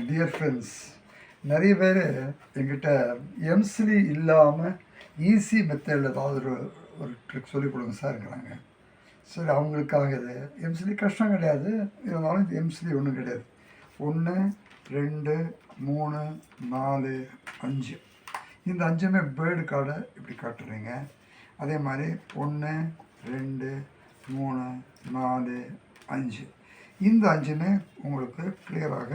Dear friends, நிறைய பேர் எங்கிட்ட எம்சிலி இல்லாமல் ஈஸி மெத்தடில் ஏதாவது ஒரு ட்ரிக் சொல்லிக் கொடுங்க சார்ங்கிறாங்க. சரி, அவங்களுக்காக இது எம்சிலி கஷ்டம் கிடையாது, இருந்தாலும் இது எம்சிலி ஒன்றும் கிடையாது. 1 2 3 4 5 இந்த 5மே பேர்டு கார்டை இப்படி காட்டுறீங்க. அதே மாதிரி 1 2 3 4 5 இந்த 5மே உங்களுக்கு கிளியராக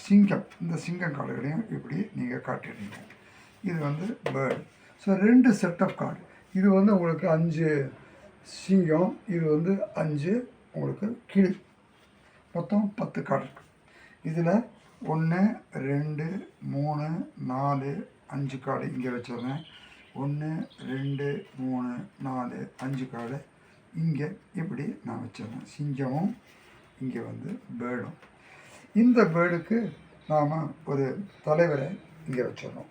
சிங்கம், இந்த சிங்கம் கார்டுகளையும் இப்படி நீங்கள் காட்டிடுறீங்க. இது வந்து bird. So 2 set of card. இது வந்து உங்களுக்கு 5 சிங்கம், இது வந்து 5 உங்களுக்கு கிளி. மொத்தம் 10 கார்டு இருக்குது. இதில் 1 2 3 4 5 கார்டு இங்கே வச்சிடுறேன். 1 2 3 4 5 கார்டு இங்கே இப்படி நான் வச்சிடுறேன். சிங்கமும் இங்கே வந்து பேர்டும். இந்த பேர்டுக்கு நாம் ஒரு தலைவரை இங்கே வச்சிடணும்.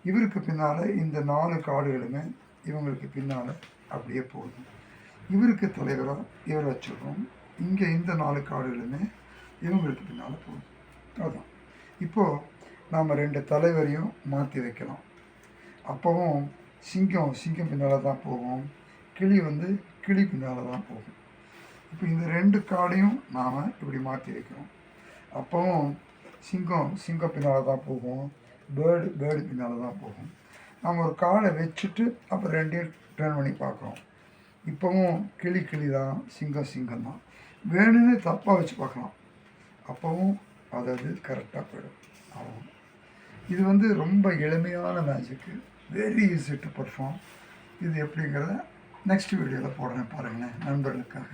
இவருக்கு பின்னால் இந்த 4 கார்டுகளுமே இவங்களுக்கு பின்னால் அப்படியே போகணும். இவருக்கு தலைவராக இவர் வச்சிடணும். இங்கே இந்த 4 கார்டுகளுமே இவங்களுக்கு பின்னால் போகணும். அதுதான். இப்போது நாம் 2 தலைவரையும் மாற்றி வைக்கலாம். அப்போவும் சிங்கம் பின்னால் தான் போகும், கிளி வந்து கிளி பின்னால் தான் போகும். இப்போ இந்த 2 கார்டையும் நாம் இப்படி மாற்றி வைக்கிறோம். அப்போவும் சிங்கம் பின்னால் தான் போகும், பேர்டு பின்னால் தான் போகும். நம்ம ஒரு கார்டை வச்சுட்டு அப்புறம் 2 டர்ன் பண்ணி பார்க்குறோம். இப்போவும் கிளி தான், சிங்கம் தான். வேணும்னு தப்பாக வச்சு பார்க்கலாம். அப்போவும் அது கரெக்டாக போயிடும். ஆகும். இது வந்து ரொம்ப எளிமையான magic, very easy to perform. இது எப்படிங்கிறத நெக்ஸ்ட் வீடியோவில் போடுறேன், பாருங்களேன், நண்பர்களுக்காக.